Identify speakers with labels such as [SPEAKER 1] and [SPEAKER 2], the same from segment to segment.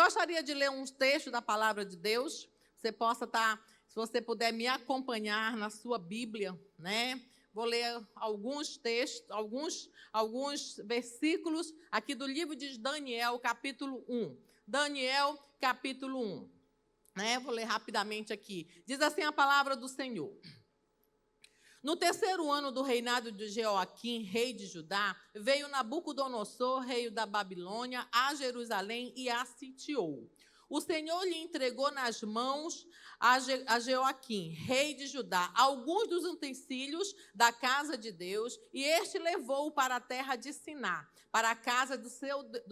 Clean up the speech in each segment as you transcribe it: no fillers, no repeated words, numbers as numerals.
[SPEAKER 1] Gostaria de ler uns textos da palavra de Deus. Você possa estar, se você puder me acompanhar na sua Bíblia, né? Vou ler alguns textos, alguns versículos aqui do livro de Daniel, capítulo 1. Daniel, capítulo 1. Né? Vou ler rapidamente aqui. Diz assim a palavra do Senhor. No terceiro ano do reinado de Jeoaquim, rei de Judá, veio Nabucodonosor, rei da Babilônia, a Jerusalém e a sitiou. O Senhor lhe entregou nas mãos a Jeoaquim, rei de Judá, alguns dos utensílios da casa de Deus, e este levou-o para a terra de Siná, para a casa do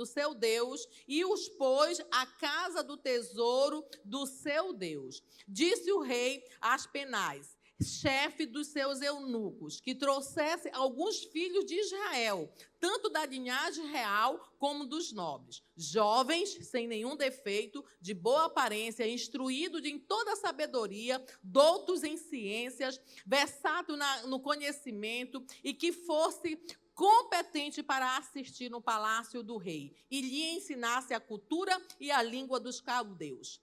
[SPEAKER 1] seu Deus, e os pôs à casa do tesouro do seu Deus. Disse o rei a Aspenaz, chefe dos seus eunucos, que trouxesse alguns filhos de Israel, tanto da linhagem real como dos nobres, jovens, sem nenhum defeito, de boa aparência, instruídos em toda sabedoria, doutos em ciências, versado no conhecimento, e que fosse competente para assistir no palácio do rei, e lhe ensinasse a cultura e a língua dos caldeus.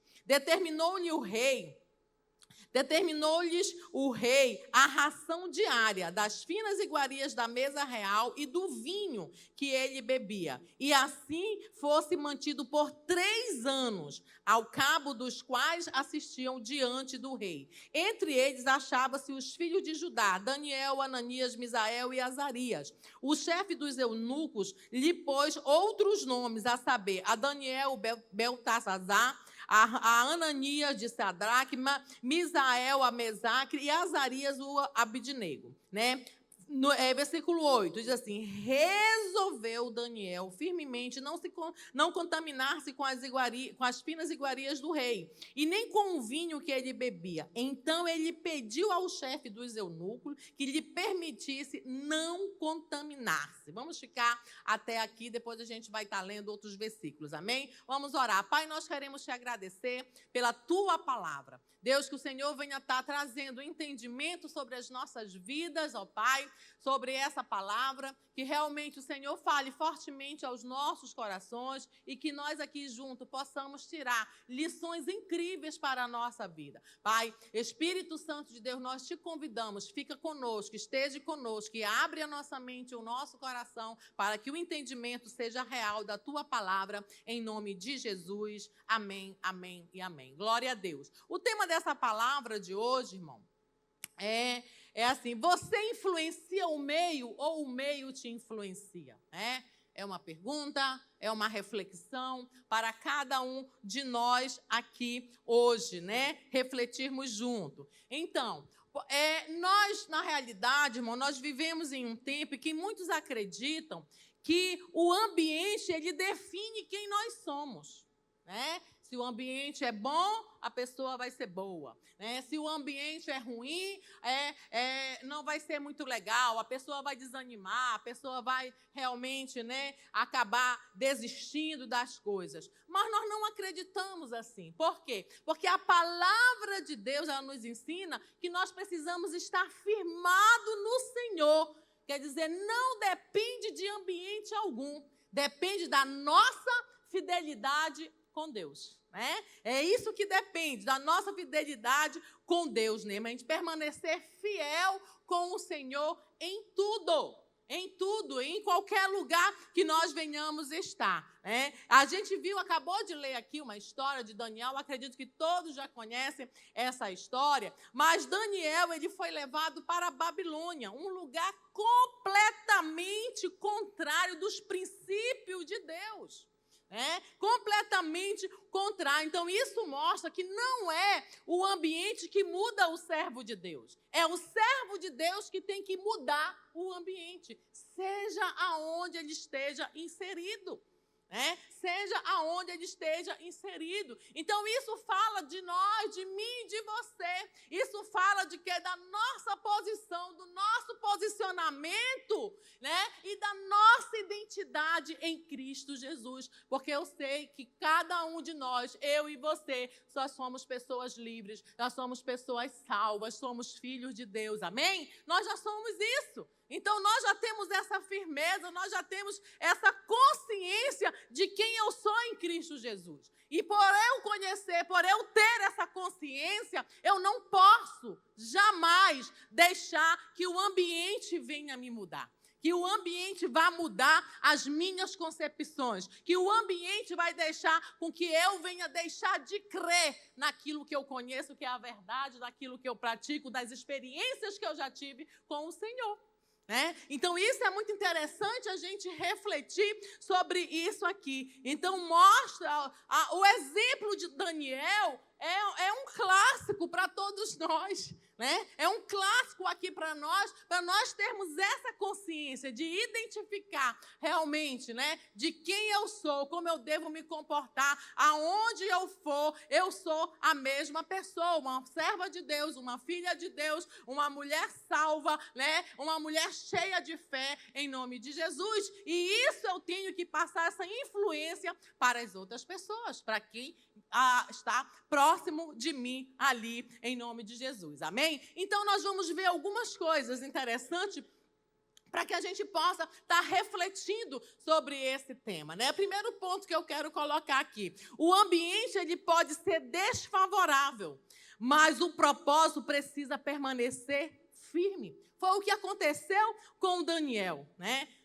[SPEAKER 1] Determinou-lhes o rei a ração diária das finas iguarias da mesa real e do vinho que ele bebia, e assim fosse mantido por 3 anos, ao cabo dos quais assistiam diante do rei. Entre eles achavam-se os filhos de Judá, Daniel, Ananias, Misael e Azarias. O chefe dos eunucos lhe pôs outros nomes, a saber, a Daniel, Beltesazar, a Ananias de Sadraque, Misael a Mesaque e Azarias o Abidnego, né? Versículo 8, diz assim, resolveu Daniel firmemente não contaminar-se com as finas iguarias do rei, e nem com o vinho que ele bebia. Então ele pediu ao chefe dos eunucos que lhe permitisse não contaminar-se. Vamos ficar até aqui, depois a gente vai estar lendo outros versículos, amém? Vamos orar. Pai, nós queremos te agradecer pela tua palavra. Deus, que o Senhor venha estar trazendo entendimento sobre as nossas vidas, ó Pai, sobre essa palavra, que realmente o Senhor fale fortemente aos nossos corações e que nós aqui juntos possamos tirar lições incríveis para a nossa vida. Pai, Espírito Santo de Deus, nós te convidamos, fica conosco, esteja conosco e abre a nossa mente e o nosso coração para que o entendimento seja real da tua palavra, em nome de Jesus. Amém, amém e amém. Glória a Deus. O tema dessa palavra de hoje, irmão, é assim, você influencia o meio ou o meio te influencia? É uma pergunta, é uma reflexão para cada um de nós aqui hoje, né? Refletirmos junto. Então, nós, na realidade, irmão, nós vivemos em um tempo que muitos acreditam que o ambiente, ele define quem nós somos, né? Se o ambiente é bom, a pessoa vai ser boa, né? Se o ambiente é ruim, não vai ser muito legal, a pessoa vai desanimar, a pessoa vai realmente, né, acabar desistindo das coisas. Mas nós não acreditamos assim. Por quê? Porque a palavra de Deus, ela nos ensina que nós precisamos estar firmados no Senhor. Quer dizer, não depende de ambiente algum, depende da nossa fidelidade com Deus, né? É isso que depende, da nossa fidelidade com Deus, né? A gente permanecer fiel com o Senhor em tudo, em qualquer lugar que nós venhamos estar, né? A gente acabou de ler aqui uma história de Daniel, acredito que todos já conhecem essa história, mas Daniel, ele foi levado para a Babilônia, um lugar completamente contrário dos princípios de Deus. Completamente contrário. Então, isso mostra que não é o ambiente que muda o servo de Deus. É o servo de Deus que tem que mudar o ambiente, seja aonde ele esteja inserido. Seja aonde ele esteja inserido. Então, isso fala de nós, de mim, de você. Isso fala de que da nossa posição, do nosso posicionamento, né? E da nossa identidade em Cristo Jesus. Porque eu sei que cada um de nós, eu e você, nós somos pessoas livres, nós somos pessoas salvas, somos filhos de Deus. Amém? Nós já somos isso. Então, nós já temos essa firmeza, nós já temos essa consciência de quem eu sou em Cristo Jesus. E por eu conhecer, por eu ter essa consciência, eu não posso jamais deixar que o ambiente venha me mudar. Que o ambiente vá mudar as minhas concepções. Que o ambiente vai deixar com que eu venha deixar de crer naquilo que eu conheço, que é a verdade, naquilo que eu pratico, das experiências que eu já tive com o Senhor. Então, isso é muito interessante a gente refletir sobre isso aqui. Então, mostra o exemplo de Daniel é um clássico para todos nós. É um clássico aqui para nós termos essa consciência de identificar realmente, de quem eu sou, como eu devo me comportar, aonde eu for, eu sou a mesma pessoa, uma serva de Deus, uma filha de Deus, uma mulher salva, uma mulher cheia de fé em nome de Jesus. E isso eu tenho que passar essa influência para as outras pessoas, para quem está próximo de mim ali, em nome de Jesus. Amém? Então, nós vamos ver algumas coisas interessantes para que a gente possa estar refletindo sobre esse tema. Primeiro ponto que eu quero colocar aqui. O ambiente ele pode ser desfavorável, mas o propósito precisa permanecer firme. Foi o que aconteceu com Daniel.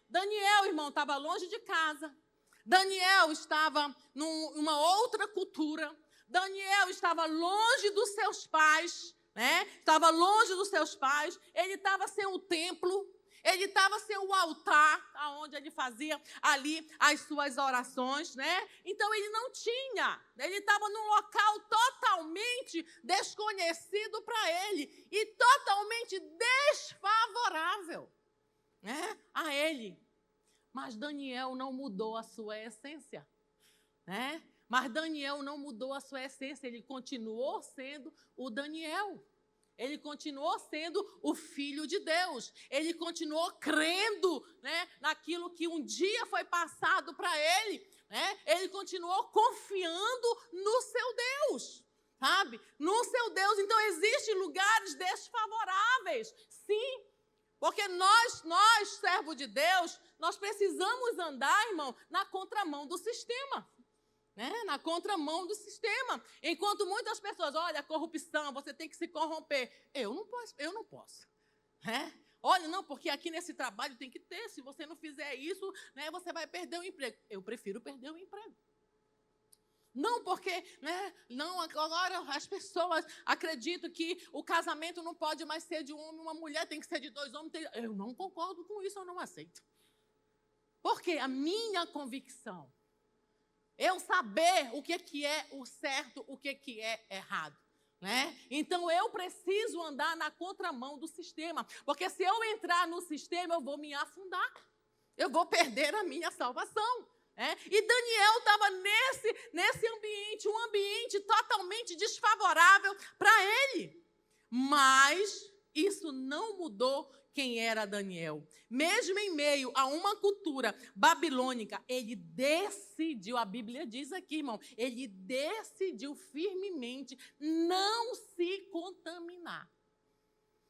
[SPEAKER 1] Daniel, irmão, estava longe de casa. Daniel estava numa outra cultura. Daniel estava longe dos seus pais. Estava longe dos seus pais. Ele estava sem o templo. Ele estava sem o altar, onde ele fazia ali as suas orações, Então, ele não tinha. Ele estava num local totalmente desconhecido para ele e totalmente desfavorável, a ele. Mas Daniel não mudou a sua essência, Mas Daniel não mudou a sua essência. Ele continuou sendo o Daniel. Ele continuou sendo o Filho de Deus. Ele continuou crendo naquilo que um dia foi passado para ele. Ele continuou confiando no seu Deus, sabe? No seu Deus. Então, existem lugares desfavoráveis, sim. Porque nós, servos de Deus, nós precisamos andar, irmão, na contramão do sistema. Na contramão do sistema. Enquanto muitas pessoas, olha, corrupção, você tem que se corromper. Eu não posso. Olha, não, porque aqui nesse trabalho tem que ter. Se você não fizer isso, você vai perder o emprego. Eu prefiro perder o emprego. Não, porque, não, agora as pessoas acreditam que o casamento não pode mais ser de um homem e uma mulher, tem que ser de dois homens. Eu não concordo com isso, eu não aceito. Porque a minha convicção, eu saber o que é o certo, o que é errado. Então, eu preciso andar na contramão do sistema. Porque se eu entrar no sistema, eu vou me afundar. Eu vou perder a minha salvação. E Daniel estava nesse ambiente, um ambiente totalmente desfavorável para ele. Mas isso não mudou quem era Daniel. Mesmo em meio a uma cultura babilônica, ele decidiu, a Bíblia diz aqui, irmão, ele decidiu firmemente não se contaminar.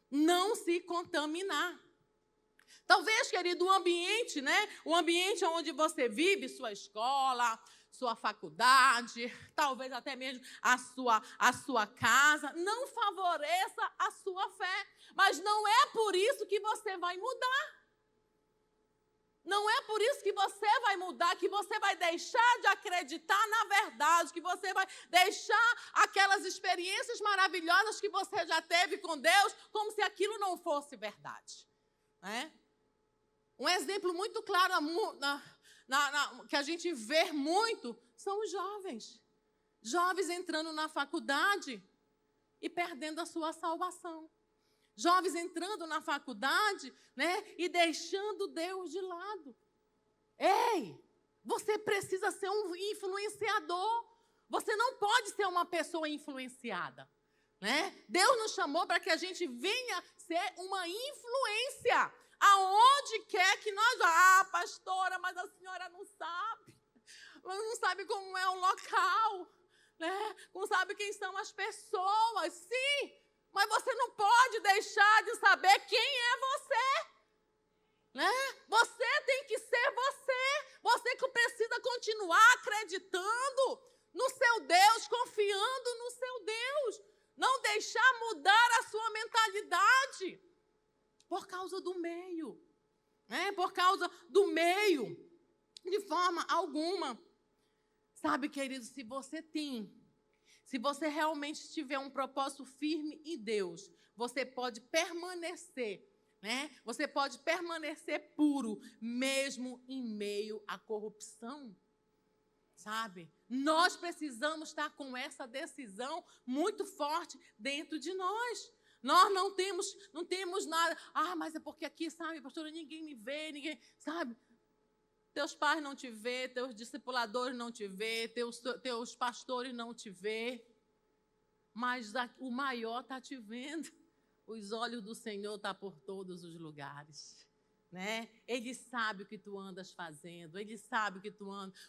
[SPEAKER 1] Não se contaminar. Talvez, querido, o ambiente, o ambiente onde você vive, sua escola, sua faculdade, talvez até mesmo a sua casa, não favoreça a sua fé. Mas não é por isso que você vai mudar. Não é por isso que você vai mudar, que você vai deixar de acreditar na verdade, que você vai deixar aquelas experiências maravilhosas que você já teve com Deus, como se aquilo não fosse verdade. Um exemplo muito claro que a gente vê muito são os jovens. Jovens entrando na faculdade e perdendo a sua salvação. Jovens entrando na faculdade, e deixando Deus de lado. Ei, você precisa ser um influenciador. Você não pode ser uma pessoa influenciada. Deus nos chamou para que a gente venha ser uma influência. Aonde quer que nós... pastora, mas a senhora não sabe. Não sabe como é o local. Não sabe quem são as pessoas. Sim, mas você não pode deixar de saber quem é você. né? Você tem que ser você. Você que precisa continuar acreditando no seu Deus, confiando no seu Deus. Não deixar mudar a sua mentalidade por causa do meio, né? Por causa do meio, de forma alguma. Sabe, querido, se você realmente tiver um propósito firme em Deus, você pode permanecer, né? Você pode permanecer puro, mesmo em meio à corrupção. Sabe? Nós precisamos estar com essa decisão muito forte dentro de nós. Nós não temos nada. Ah, mas é porque aqui, sabe, pastora, ninguém me vê, sabe? Teus pais não te vê, teus discipuladores não te vê, teus pastores não te vê. Mas o maior está te vendo. Os olhos do Senhor estão por todos os lugares. Né? Ele sabe o que tu andas fazendo, ele sabe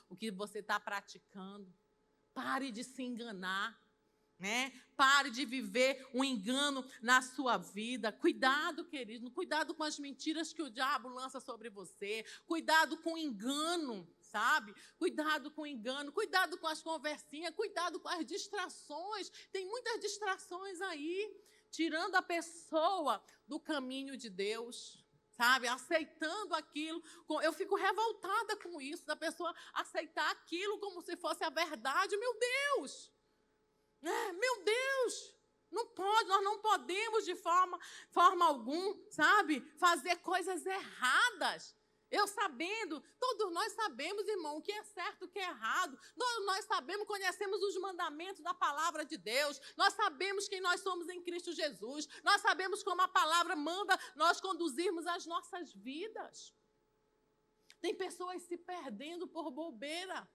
[SPEAKER 1] o que você está praticando. Pare de se enganar, né? Pare de viver um engano na sua vida. Cuidado, querido, cuidado com as mentiras que o diabo lança sobre você. Cuidado com o engano, sabe? Cuidado com o engano, cuidado com as conversinhas, cuidado com as distrações. Tem muitas distrações aí, tirando a pessoa do caminho de Deus. Sabe, aceitando aquilo, eu fico revoltada com isso, da pessoa aceitar aquilo como se fosse a verdade. Meu Deus, né? Meu Deus, não pode, nós não podemos de forma alguma, sabe, fazer coisas erradas. Todos nós sabemos, irmão, o que é certo, o que é errado. Todos nós sabemos, conhecemos os mandamentos da palavra de Deus. Nós sabemos quem nós somos em Cristo Jesus. Nós sabemos como a palavra manda nós conduzirmos as nossas vidas. Tem pessoas se perdendo por bobeira.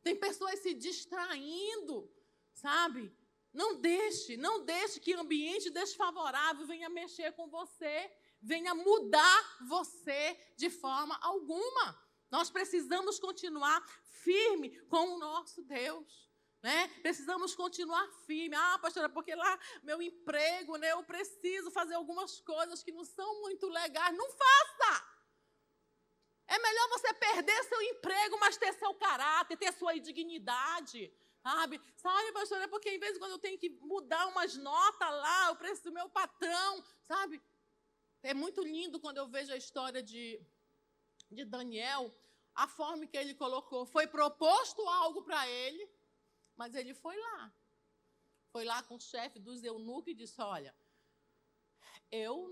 [SPEAKER 1] Tem pessoas se distraindo, sabe? Não deixe que ambiente desfavorável venha mexer com você. Venha mudar você de forma alguma. Nós precisamos continuar firme com o nosso Deus, né? Precisamos continuar firme. Ah, pastora, porque lá meu emprego, né? Eu preciso fazer algumas coisas que não são muito legais. Não faça! É melhor você perder seu emprego, mas ter seu caráter, ter sua dignidade. Sabe, pastora, porque em vez de quando eu tenho que mudar umas notas lá, o preço do meu patrão, sabe? É muito lindo quando eu vejo a história de Daniel, a forma que ele colocou. Foi proposto algo para ele, mas ele foi lá. Foi lá com o chefe dos eunucos e disse, olha, eu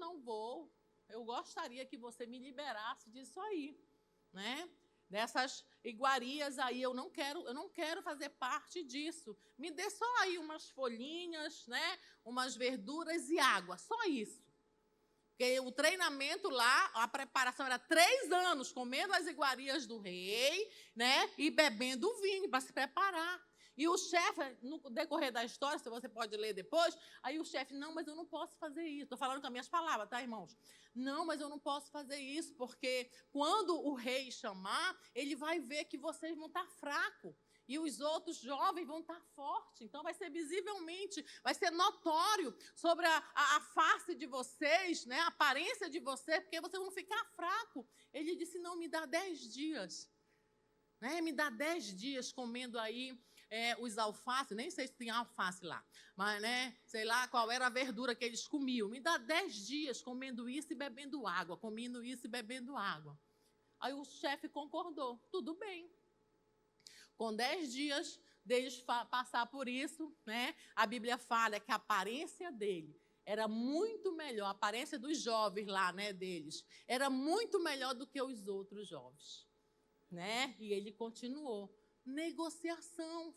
[SPEAKER 1] gostaria que você me liberasse disso aí, né? Dessas iguarias aí, eu não quero fazer parte disso. Me dê só aí umas folhinhas, né? Umas verduras e água, só isso. Porque o treinamento lá, a preparação era 3 anos, comendo as iguarias do rei, né? E bebendo o vinho para se preparar. E o chefe, no decorrer da história, se você pode ler depois, aí o chefe, não, mas eu não posso fazer isso. Estou falando com as minhas palavras, tá, irmãos? Não, mas eu não posso fazer isso, porque quando o rei chamar, ele vai ver que vocês vão estar fracos. E os outros jovens vão estar fortes. Então, vai ser visivelmente, vai ser notório sobre a face de vocês, né, a aparência de vocês, porque vocês vão ficar fracos. Ele disse, não, me dá 10 dias. Né, me dá 10 dias comendo aí os alfaces, nem sei se tem alface lá, mas, né, sei lá qual era a verdura que eles comiam. Me dá 10 dias comendo isso e bebendo água, comendo isso e bebendo água. Aí o chefe concordou, tudo bem. Com 10 dias deles passar por isso, né, a Bíblia fala que a aparência dele era muito melhor, a aparência dos jovens lá, né, deles, era muito melhor do que os outros jovens. Né? E ele continuou. Negociação,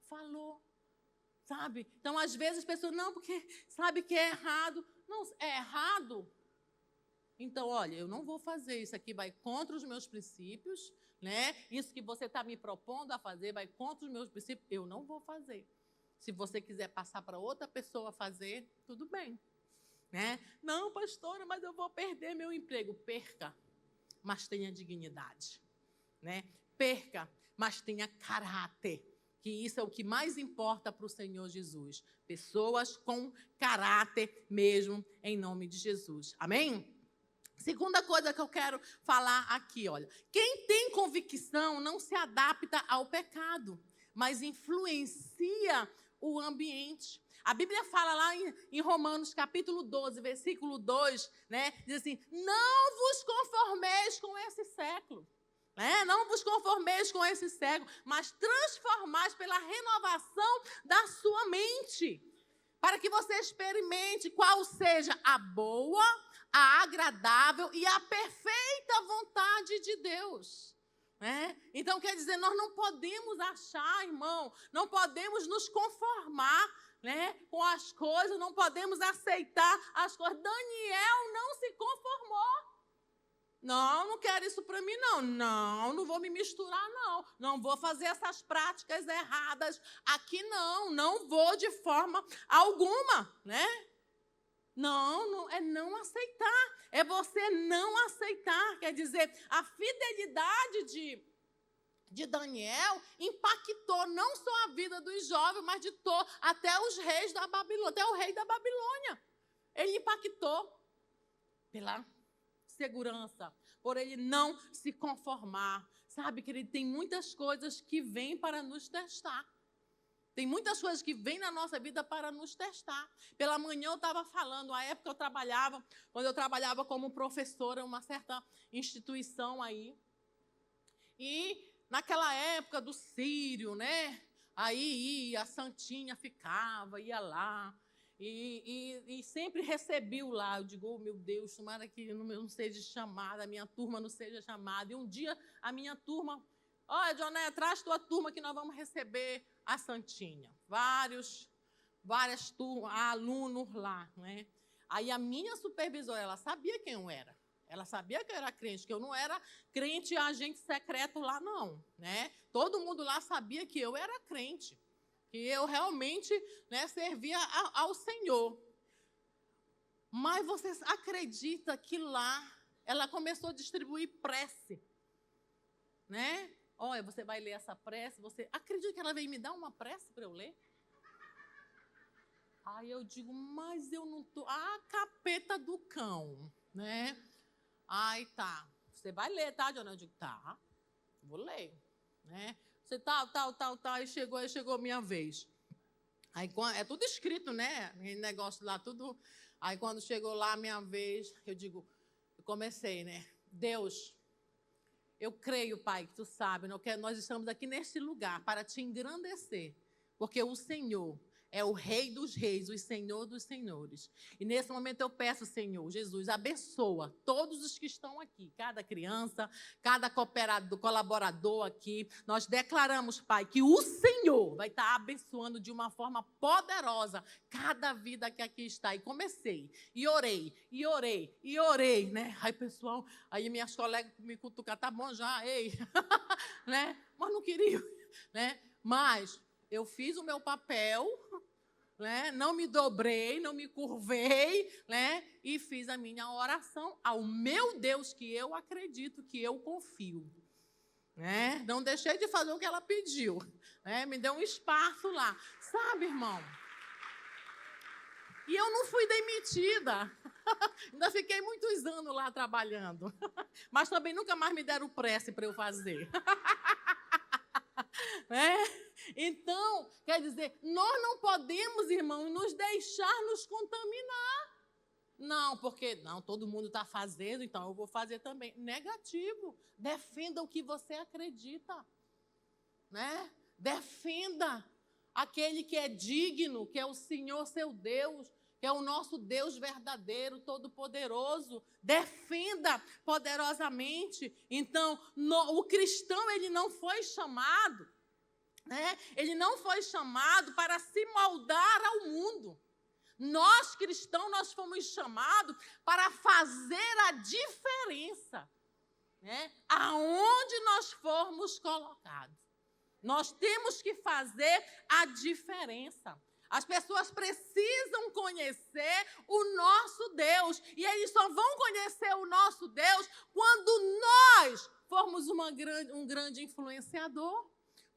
[SPEAKER 1] falou. Sabe? Então, às vezes, as pessoas, não, porque sabe que é errado. Não, é errado? Então, olha, eu não vou fazer, isso aqui vai contra os meus princípios, né? Isso que você está me propondo a fazer vai contra os meus princípios, eu não vou fazer. Se você quiser passar para outra pessoa fazer, tudo bem. Né? Não, pastora, mas eu vou perder meu emprego. Perca, mas tenha dignidade. Né? Perca, mas tenha caráter. Que isso é o que mais importa para o Senhor Jesus. Pessoas com caráter mesmo, em nome de Jesus. Amém? Segunda coisa que eu quero falar aqui, olha. Quem tem convicção não se adapta ao pecado, mas influencia o ambiente. A Bíblia fala lá em Romanos capítulo 12, versículo 2, né? Diz assim, não vos conformeis com esse século. Não vos conformeis com esse século, mas transformais pela renovação da sua mente, para que você experimente qual seja a boa, a agradável e a perfeita vontade de Deus. Então, quer dizer, nós não podemos achar, irmão, não podemos nos conformar com as coisas, não podemos aceitar as coisas. Daniel não se conformou. Não quero isso para mim, não. Não vou me misturar, não. Não vou fazer essas práticas erradas aqui, não vou de forma alguma, Não, é não aceitar. É você não aceitar. Quer dizer, a fidelidade de Daniel impactou não só a vida dos jovens, mas de até os reis da Babilônia, até o rei da Babilônia. Ele impactou pela segurança, por ele não se conformar. Sabe, querido, tem muitas coisas que vêm para nos testar. Tem muitas coisas que vêm na nossa vida para nos testar. Pela manhã eu estava falando, a época quando eu trabalhava como professora em uma certa instituição aí. E naquela época do Sírio, Aí a Santinha ia lá. E sempre recebeu lá. Eu digo, oh, meu Deus, tomara que eu não seja chamada, a minha turma não seja chamada. E um dia a minha turma, olha, Joné, traz tua turma que nós vamos receber a Santinha. Várias turmas, alunos lá. Aí a minha supervisora, ela sabia quem eu era. Ela sabia que eu era crente, que eu não era crente agente secreto lá, não. Todo mundo lá sabia que eu era crente. Que eu realmente servia ao Senhor. Mas você acredita que lá ela começou a distribuir prece? Olha, você vai ler essa prece, você acredita que ela veio me dar uma prece para eu ler? Aí eu digo, mas eu não estou... capeta do cão, Aí tá, você vai ler, tá, Dona? Eu digo, tá, vou ler, Você tal, aí chegou a minha vez. Aí é tudo escrito, negócio lá, tudo. Aí quando chegou lá a minha vez, eu comecei, Deus, eu creio, Pai, que tu sabe, nós estamos aqui neste lugar para te engrandecer, porque o Senhor é o Rei dos Reis, o Senhor dos Senhores. E nesse momento eu peço, Senhor, Jesus, abençoa todos os que estão aqui, cada criança, cada colaborador aqui. Nós declaramos, Pai, que o Senhor vai estar abençoando de uma forma poderosa cada vida que aqui está. E comecei, e orei. Aí, pessoal, aí minhas colegas me cutucaram, tá bom já, ei, Mas não queriam, Mas eu fiz o meu papel, não me dobrei, não me curvei, e fiz a minha oração ao meu Deus, que eu acredito, que eu confio. Não deixei de fazer o que ela pediu. Me deu um espaço lá. Sabe, irmão? E eu não fui demitida. Ainda fiquei muitos anos lá trabalhando. Mas também nunca mais me deram prece para eu fazer. Então, quer dizer, nós não podemos, irmão, nos deixar nos contaminar. Não, porque todo mundo está fazendo, então eu vou fazer também. Negativo. Defenda o que você acredita. Defenda aquele que é digno, que é o Senhor seu Deus, que é o nosso Deus verdadeiro, todo-poderoso. Defenda poderosamente. Então, o cristão, ele não foi chamado, ele não foi chamado para se moldar ao mundo. Nós, cristãos, nós fomos chamados para fazer a diferença, aonde nós formos colocados. Nós temos que fazer a diferença. As pessoas precisam conhecer o nosso Deus. E eles só vão conhecer o nosso Deus quando nós formos um grande influenciador.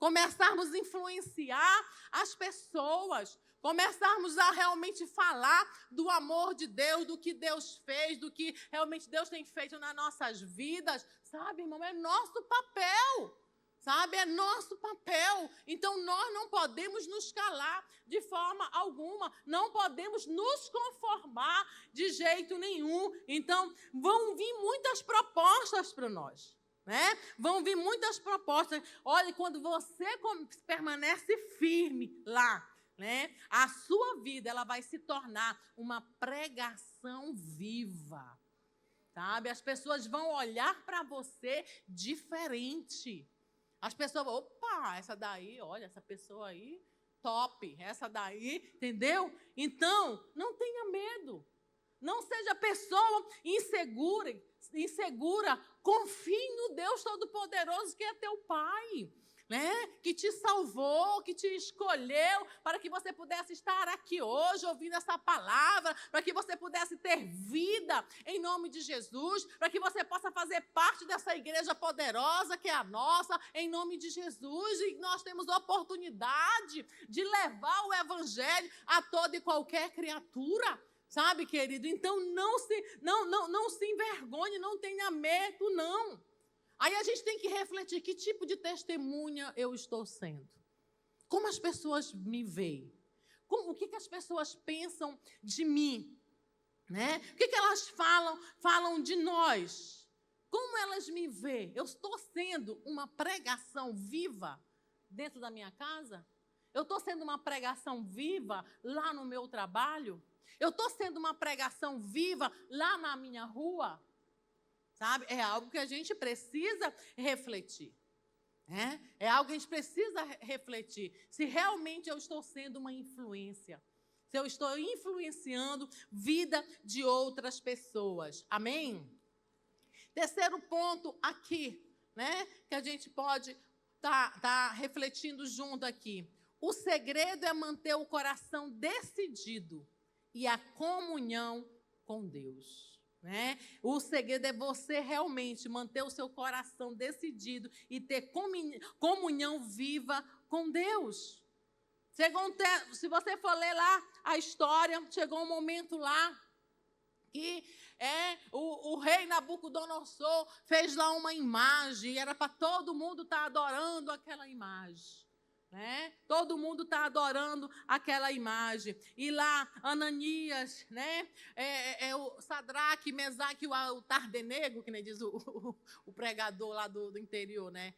[SPEAKER 1] começarmos a influenciar as pessoas, começarmos a realmente falar do amor de Deus, do que Deus fez, do que realmente Deus tem feito nas nossas vidas, sabe, irmão? É nosso papel, sabe? É nosso papel. Então, nós não podemos nos calar de forma alguma, não podemos nos conformar de jeito nenhum. Então, vão vir muitas propostas para nós, né? Vão vir muitas propostas. Olha, quando você permanece firme lá, né? A sua vida ela vai se tornar uma pregação viva, sabe? As pessoas vão olhar para você diferente. As pessoas vão, opa, essa daí, olha, essa pessoa aí, top, essa daí, entendeu? Então, não tenha medo. Não seja pessoa insegura. Confie no Deus Todo-Poderoso que é teu Pai, né? Que te salvou, que te escolheu para que você pudesse estar aqui hoje ouvindo essa palavra, para que você pudesse ter vida em nome de Jesus, para que você possa fazer parte dessa igreja poderosa que é a nossa, em nome de Jesus. E nós temos oportunidade de levar o evangelho a toda e qualquer criatura. Sabe, querido? Então, não se envergonhe, não tenha medo, não. Aí a gente tem que refletir, que tipo de testemunha eu estou sendo? Como as pessoas me veem? O que as pessoas pensam de mim? Né? O que elas falam de nós? Como elas me veem? Eu estou sendo uma pregação viva dentro da minha casa? Eu estou sendo uma pregação viva lá no meu trabalho? Eu estou sendo uma pregação viva lá na minha rua? Sabe? É algo que a gente precisa refletir. É algo que a gente precisa refletir. Se realmente eu estou sendo uma influência. Se eu estou influenciando vida de outras pessoas. Amém? Terceiro ponto aqui, né? Que a gente pode tá refletindo junto aqui. O segredo é manter o coração decidido e a comunhão com Deus, né? O segredo é você realmente manter o seu coração decidido e ter comunhão viva com Deus. Se você for ler lá a história, chegou um momento lá que o rei Nabucodonosor fez lá uma imagem, e era para todo mundo estar adorando aquela imagem. Né? Todo mundo está adorando aquela imagem. E lá, Ananias, né? O Sadraque, Mesaque, o Tardenego, que nem diz o pregador lá do interior, né?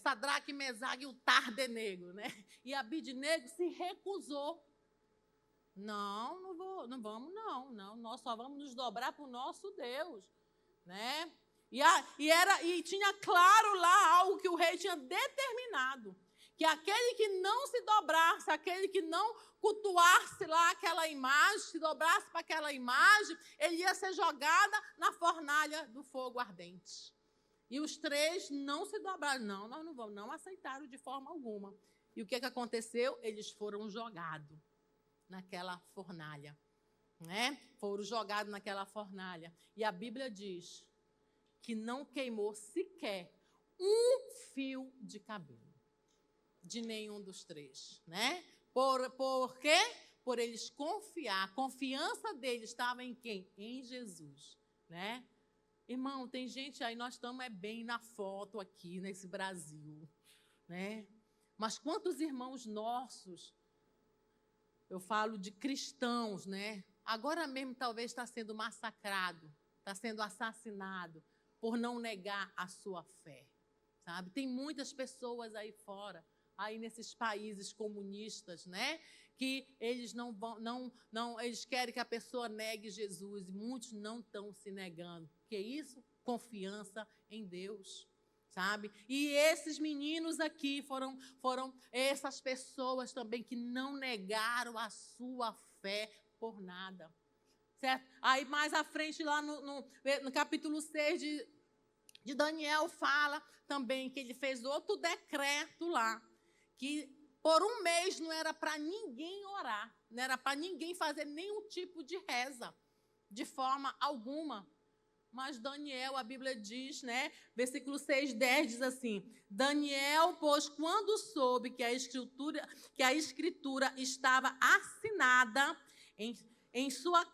[SPEAKER 1] Sadraque, Mesaque e o Tardenego, né? E Abidnego se recusou. Não vamos, não. Nós só vamos nos dobrar para o nosso Deus, né? E tinha claro lá algo que o rei tinha determinado. Que aquele que não se dobrasse, aquele que não cultuasse lá aquela imagem, se dobrasse para aquela imagem, ele ia ser jogada na fornalha do fogo ardente. E os três não se dobraram. Não, nós não vamos, não aceitaram de forma alguma. E o que aconteceu? Eles foram jogados naquela fornalha. Né? Foram jogados naquela fornalha. E a Bíblia diz que não queimou sequer um fio de cabelo de nenhum dos três, né? Por quê? Por eles confiar. A confiança deles estava em quem? Em Jesus, né? Irmão, tem gente aí, nós estamos bem na foto aqui, nesse Brasil, né? Mas quantos irmãos nossos, eu falo de cristãos, né? Agora mesmo talvez está sendo massacrado, está sendo assassinado por não negar a sua fé, sabe? Tem muitas pessoas aí fora, aí nesses países comunistas, né? Que eles eles querem que a pessoa negue Jesus, e muitos não estão se negando. Que isso? Confiança em Deus, sabe? E esses meninos aqui foram essas pessoas também que não negaram a sua fé por nada, certo? Aí mais à frente, lá no capítulo 6 de Daniel, fala também que ele fez outro decreto lá, que por um mês não era para ninguém orar, não era para ninguém fazer nenhum tipo de reza, de forma alguma. Mas Daniel, a Bíblia diz, né? Versículo 6, 10 diz assim: Daniel, pois, quando soube que a escritura estava assinada em sua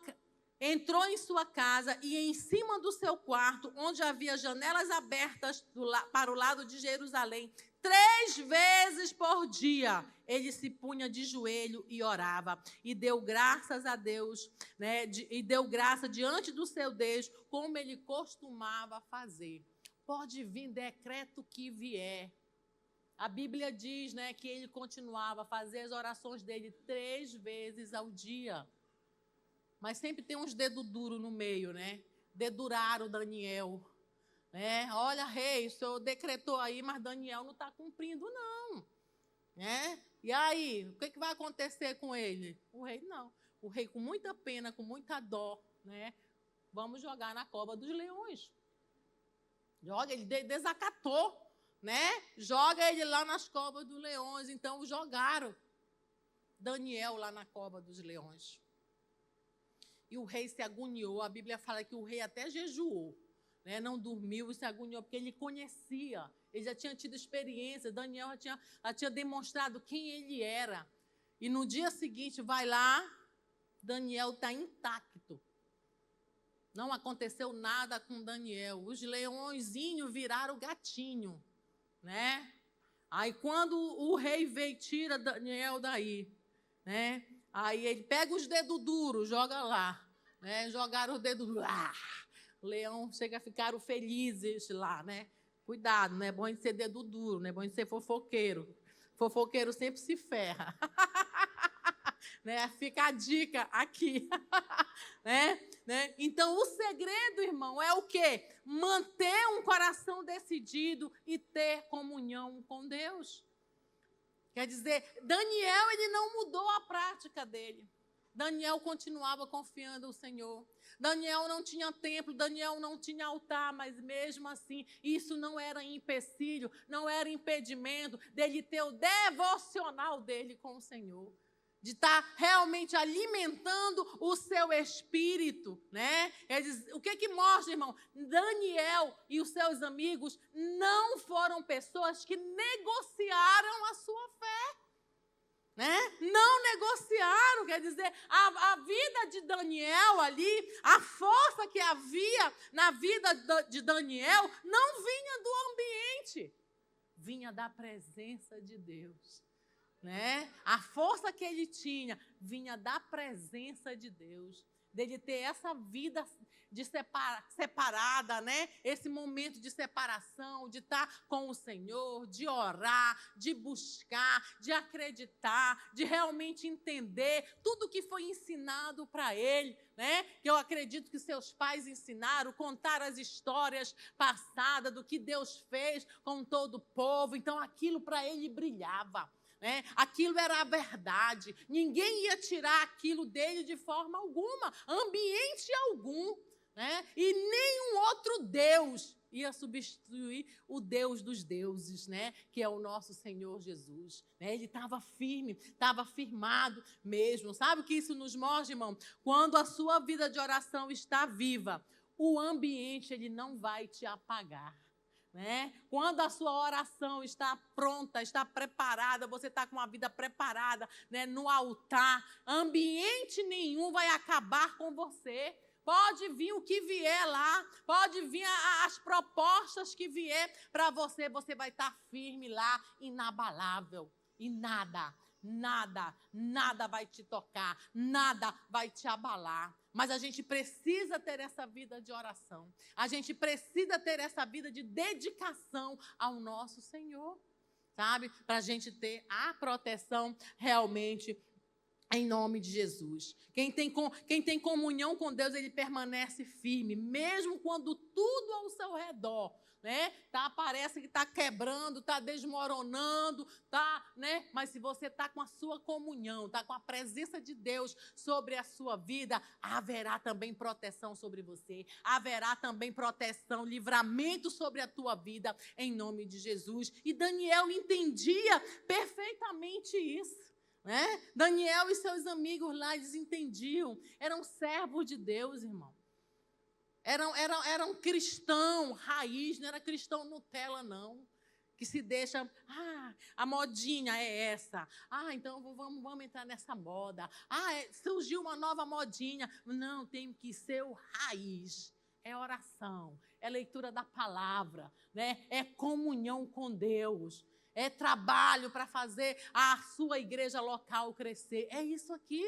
[SPEAKER 1] entrou em sua casa e em cima do seu quarto, onde havia janelas abertas para o lado de Jerusalém, 3 vezes por dia, ele se punha de joelho e orava. E deu graças a Deus, né? E deu graça diante do seu Deus, como ele costumava fazer. Pode vir decreto que vier. A Bíblia diz, né, que ele continuava a fazer as orações dele 3 vezes ao dia. Mas sempre tem uns dedos duros no meio, né? Deduraram Daniel. Né? Olha, rei, o senhor decretou aí, mas Daniel não está cumprindo, não. Né? E aí, o que vai acontecer com ele? O rei não. O rei, com muita pena, com muita dó, né? Vamos jogar na cova dos leões. Joga, ele desacatou, né? Joga ele lá nas covas dos leões. Então, jogaram Daniel lá na cova dos leões. E o rei se agoniou. A Bíblia fala que o rei até jejuou. Né, não dormiu e se agoniou, porque ele conhecia, ele já tinha tido experiência, Daniel já tinha demonstrado quem ele era. E no dia seguinte, vai lá, Daniel está intacto. Não aconteceu nada com Daniel. Os leõezinhos viraram gatinho. Né? Aí quando o rei veio e tira Daniel daí, né? Aí ele pega os dedos duros, joga lá. Né? Jogaram os dedos duros. O leão chega a ficar felizes lá, né? Cuidado, não é bom de ser dedo duro, não é bom de ser fofoqueiro. Fofoqueiro sempre se ferra. Né? Fica a dica aqui. né? Então, o segredo, irmão, é o quê? Manter um coração decidido e ter comunhão com Deus. Quer dizer, Daniel, ele não mudou a prática dele. Daniel continuava confiando no Senhor. Daniel não tinha templo, Daniel não tinha altar, mas mesmo assim, isso não era empecilho, não era impedimento dele ter o devocional dele com o Senhor. De estar realmente alimentando o seu espírito, né? O que mostra, irmão? Daniel e os seus amigos não foram pessoas que negociaram a sua fé. Né? Não negociaram, quer dizer, a vida de Daniel ali, a força que havia na vida de Daniel não vinha do ambiente, vinha da presença de Deus. Né? A força que ele tinha vinha da presença de Deus, dele ter essa vida de separada, né? Esse momento de separação, de estar com o Senhor, de orar, de buscar, de acreditar, de realmente entender tudo que foi ensinado para ele, né? Que eu acredito que seus pais ensinaram, contaram as histórias passadas do que Deus fez com todo o povo, então aquilo para ele brilhava. Né? Aquilo era a verdade, ninguém ia tirar aquilo dele de forma alguma, ambiente algum, né? E nenhum outro Deus ia substituir o Deus dos deuses, né? Que é o nosso Senhor Jesus. Né? Ele estava firme, estava firmado mesmo. Sabe o que isso nos mostra, irmão? Quando a sua vida de oração está viva, o ambiente ele não vai te apagar. Né? Quando a sua oração está pronta, está preparada, você está com uma vida preparada, né, no altar, ambiente nenhum vai acabar com você. Pode vir o que vier lá, pode vir as propostas que vier para você, você vai estar firme lá, inabalável, e nada vai te tocar, nada vai te abalar. Mas a gente precisa ter essa vida de oração. A gente precisa ter essa vida de dedicação ao nosso Senhor, sabe? Para a gente ter a proteção realmente em nome de Jesus. Quem tem comunhão com Deus, ele permanece firme, mesmo quando tudo ao seu redor, né? Parece que está quebrando, está desmoronando, né? Mas se você está com a sua comunhão, está com a presença de Deus sobre a sua vida, haverá também proteção sobre você, haverá também proteção, livramento sobre a tua vida, em nome de Jesus. E Daniel entendia perfeitamente isso. Né? Daniel e seus amigos lá, eles entendiam, eram servos de Deus, irmão. Era um cristão raiz, não era cristão Nutella, não. Que se deixa, a modinha é essa. Então vamos entrar nessa moda. Surgiu uma nova modinha. Não, tem que ser o raiz. É oração, é leitura da palavra, né? É comunhão com Deus. É trabalho para fazer a sua igreja local crescer. É isso aqui.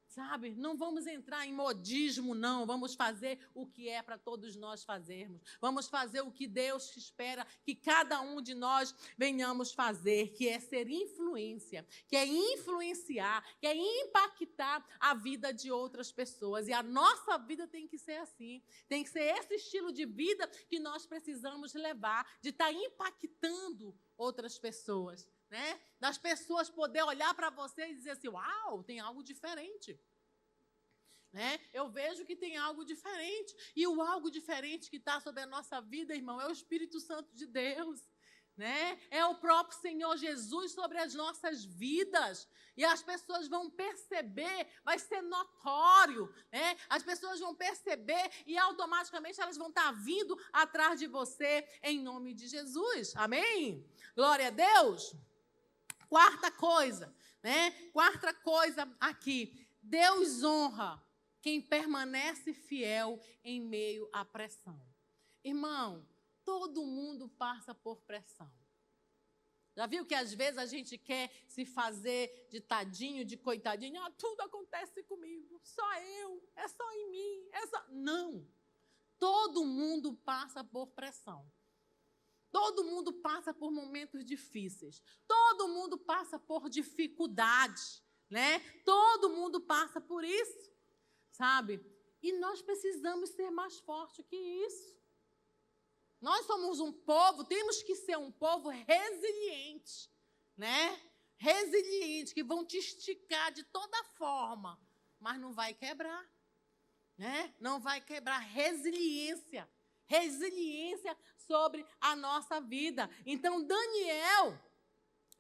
[SPEAKER 1] Sabe, não vamos entrar em modismo, não. Vamos fazer o que é para todos nós fazermos. Vamos fazer o que Deus espera que cada um de nós venhamos fazer, que é ser influência, que é influenciar, que é impactar a vida de outras pessoas. E a nossa vida tem que ser assim. Tem que ser esse estilo de vida que nós precisamos levar, de estar impactando outras pessoas. Né? Das pessoas poder olhar para você e dizer assim, uau, tem algo diferente. Né? Eu vejo que tem algo diferente. E o algo diferente que está sobre a nossa vida, irmão, é o Espírito Santo de Deus. Né? É o próprio Senhor Jesus sobre as nossas vidas. E as pessoas vão perceber, vai ser notório. Né? As pessoas vão perceber e automaticamente elas vão estar vindo atrás de você em nome de Jesus. Amém? Glória a Deus. Quarta coisa, né? Quarta coisa aqui. Deus honra quem permanece fiel em meio à pressão. Irmão, todo mundo passa por pressão. Já viu que às vezes a gente quer se fazer de tadinho, de coitadinho? Tudo acontece comigo, só eu, é só em mim. Não, todo mundo passa por pressão. Todo mundo passa por momentos difíceis. Todo mundo passa por dificuldades, né? Todo mundo passa por isso, sabe? E nós precisamos ser mais fortes que isso. Nós somos um povo, temos que ser um povo resiliente, né? Resiliente, que vão te esticar de toda forma, mas não vai quebrar, né? Não vai quebrar. Resiliência sobre a nossa vida. Então, Daniel,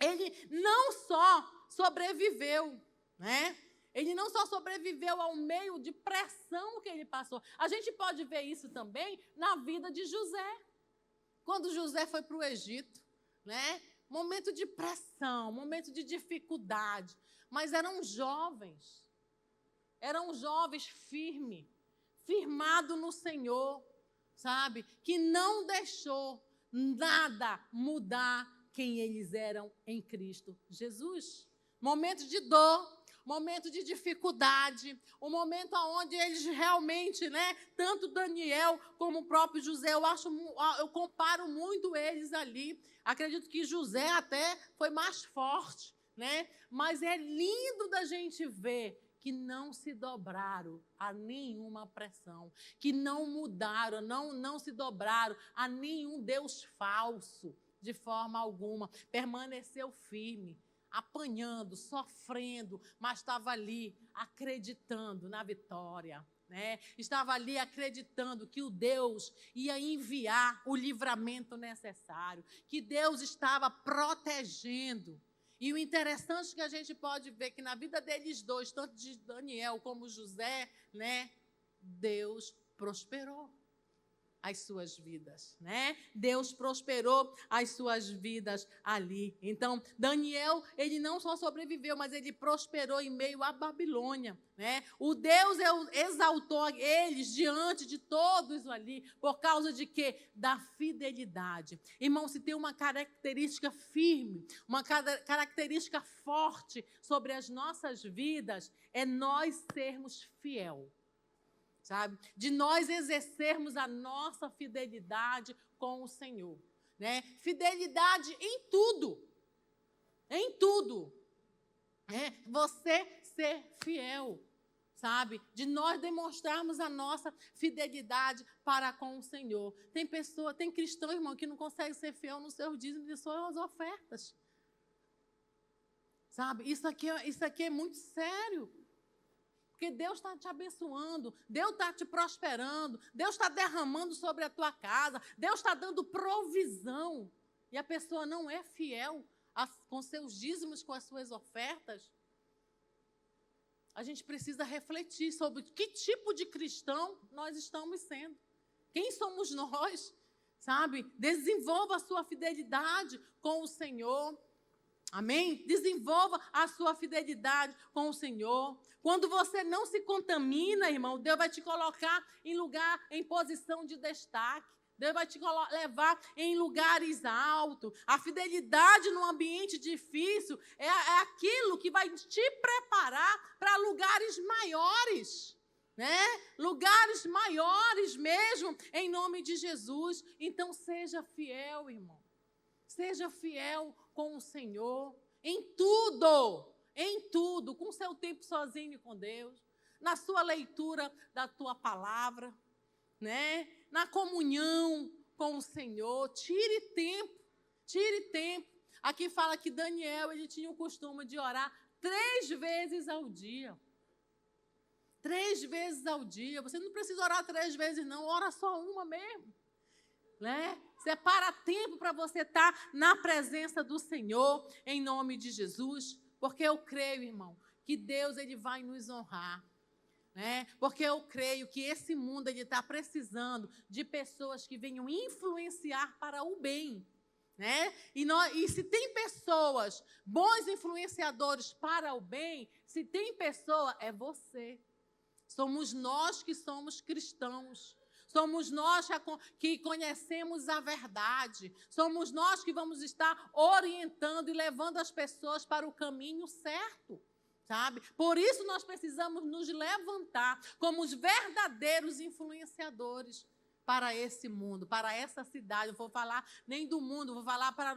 [SPEAKER 1] ele não só sobreviveu, né? Ele não só sobreviveu ao meio de pressão que ele passou. A gente pode ver isso também na vida de José. Quando José foi para o Egito, né? Momento de pressão, momento de dificuldade. Mas eram jovens firmados no Senhor. Sabe, que não deixou nada mudar quem eles eram em Cristo Jesus. Momento de dor, momento de dificuldade, um momento onde eles realmente, né, tanto Daniel como o próprio José, eu comparo muito eles ali. Acredito que José até foi mais forte, né? Mas é lindo da gente ver que não se dobraram a nenhuma pressão, que não mudaram, não se dobraram a nenhum Deus falso, de forma alguma. Permaneceu firme, apanhando, sofrendo, mas estava ali acreditando na vitória. Né? Estava ali acreditando que o Deus ia enviar o livramento necessário, que Deus estava protegendo. E o interessante que a gente pode ver que na vida deles dois, tanto de Daniel como José, né, Deus prosperou as suas vidas, né? Deus prosperou as suas vidas ali. Então, Daniel, ele não só sobreviveu, mas ele prosperou em meio à Babilônia, né? O Deus exaltou eles diante de todos ali, por causa de quê? Da fidelidade. Irmão, se tem uma característica firme, uma característica forte sobre as nossas vidas, é nós sermos fiel. Sabe? De nós exercermos a nossa fidelidade com o Senhor, né? Fidelidade em tudo, né? Você ser fiel, sabe? De nós demonstrarmos a nossa fidelidade para com o Senhor. Tem cristão, irmão, que não consegue ser fiel nos seus dízimos e suas ofertas, sabe? Isso aqui é muito sério. Porque Deus está te abençoando, Deus está te prosperando, Deus está derramando sobre a tua casa, Deus está dando provisão. E a pessoa não é fiel com seus dízimos, com as suas ofertas. a gente precisa refletir sobre que tipo de cristão nós estamos sendo. Quem somos nós, sabe? Desenvolva a sua fidelidade com o Senhor. Amém? Desenvolva a sua fidelidade com o Senhor. Quando você não se contamina, irmão, Deus vai te colocar em posição de destaque. Deus vai te levar em lugares altos. A fidelidade num ambiente difícil é aquilo que vai te preparar para lugares maiores, né? Lugares maiores mesmo, em nome de Jesus. Então, seja fiel, irmão. Seja fiel com o Senhor em tudo, com o seu tempo sozinho com Deus, na sua leitura da tua palavra, né? Na comunhão com o Senhor. Tire tempo. Aqui fala que Daniel, ele tinha o costume de orar 3 vezes ao dia. 3 vezes ao dia. Você não precisa orar 3 vezes, não. Ora só uma mesmo. Né? Separa tempo para você estar na presença do Senhor, em nome de Jesus. Porque eu creio, irmão, que Deus, ele vai nos honrar. Né? Porque eu creio que esse mundo está precisando de pessoas que venham influenciar para o bem. Né? E se tem pessoas, bons influenciadores para o bem, se tem pessoa, é você. Somos nós que somos cristãos. Somos nós que conhecemos a verdade. Somos nós que vamos estar orientando e levando as pessoas para o caminho certo. Sabe? Por isso nós precisamos nos levantar como os verdadeiros influenciadores para esse mundo, para essa cidade. Não vou falar nem do mundo, vou falar para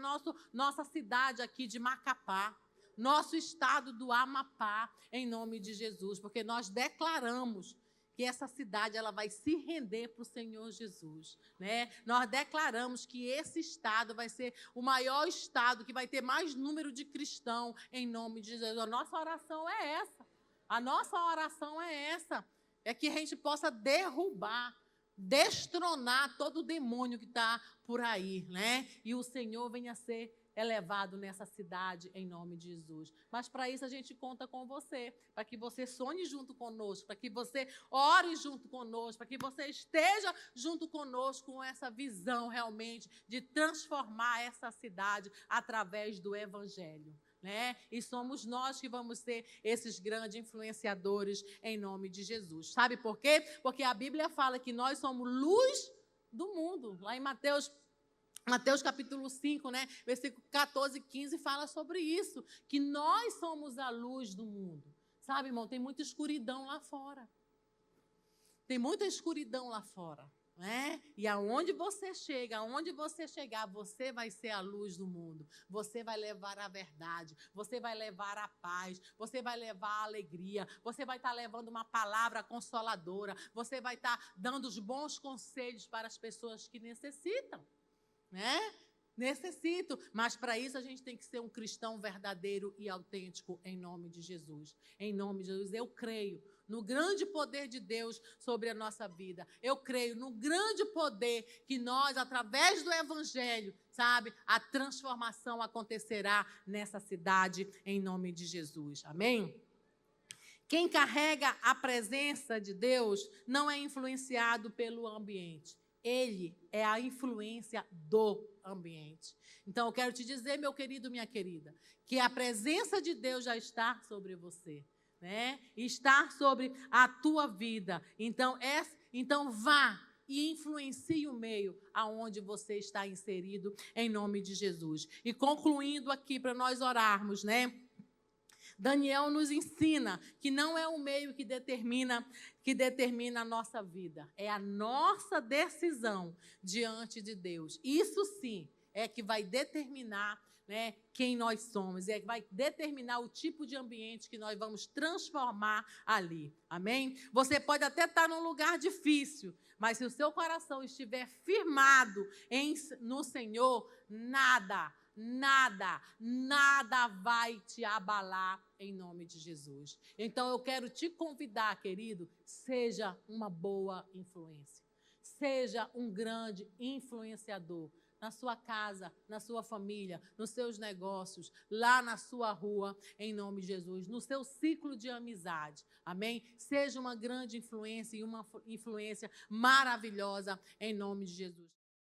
[SPEAKER 1] nossa cidade aqui de Macapá, nosso estado do Amapá, em nome de Jesus, porque nós declaramos que essa cidade ela vai se render para o Senhor Jesus. Né? Nós declaramos que esse estado vai ser o maior estado, que vai ter mais número de cristãos, em nome de Jesus. A nossa oração é essa. A nossa oração é essa. É que a gente possa derrubar, destronar todo o demônio que está por aí. Né? E o Senhor venha ser elevado nessa cidade, em nome de Jesus. Mas para isso a gente conta com você, para que você sonhe junto conosco, para que você ore junto conosco, para que você esteja junto conosco com essa visão realmente de transformar essa cidade através do Evangelho. Né? E somos nós que vamos ser esses grandes influenciadores em nome de Jesus. Sabe por quê? Porque a Bíblia fala que nós somos luz do mundo. Lá em Mateus capítulo 5, né, versículo 14 e 15, fala sobre isso, que nós somos a luz do mundo. Sabe, irmão, tem muita escuridão lá fora. Tem muita escuridão lá fora. Né? E aonde você chega, aonde você chegar, você vai ser a luz do mundo. Você vai levar a verdade, você vai levar a paz, você vai levar a alegria, você vai estar levando uma palavra consoladora, você vai estar dando os bons conselhos para as pessoas que necessitam. Né? Necessito, mas para isso a gente tem que ser um cristão verdadeiro e autêntico em nome de Jesus. Em nome de Jesus, eu creio no grande poder de Deus sobre a nossa vida. Eu creio no grande poder que nós, através do Evangelho, sabe, a transformação acontecerá nessa cidade em nome de Jesus. Amém? Quem carrega a presença de Deus não é influenciado pelo ambiente. Ele é a influência do ambiente. Então, eu quero te dizer, meu querido, minha querida, que a presença de Deus já está sobre você, né? Está sobre a tua vida. Então vá e influencie o meio aonde você está inserido, em nome de Jesus. E concluindo aqui, para nós orarmos, né? Daniel nos ensina que não é o meio que determina a nossa vida. É a nossa decisão diante de Deus. Isso sim é que vai determinar, né, quem nós somos. É que vai determinar o tipo de ambiente que nós vamos transformar ali. Amém? Você pode até estar num lugar difícil, mas se o seu coração estiver firmado no Senhor, nada vai te abalar em nome de Jesus. Então eu quero te convidar, querido, seja uma boa influência. Seja um grande influenciador na sua casa, na sua família, nos seus negócios, lá na sua rua, em nome de Jesus, no seu ciclo de amizade. Amém? Seja uma grande influência e uma influência maravilhosa em nome de Jesus.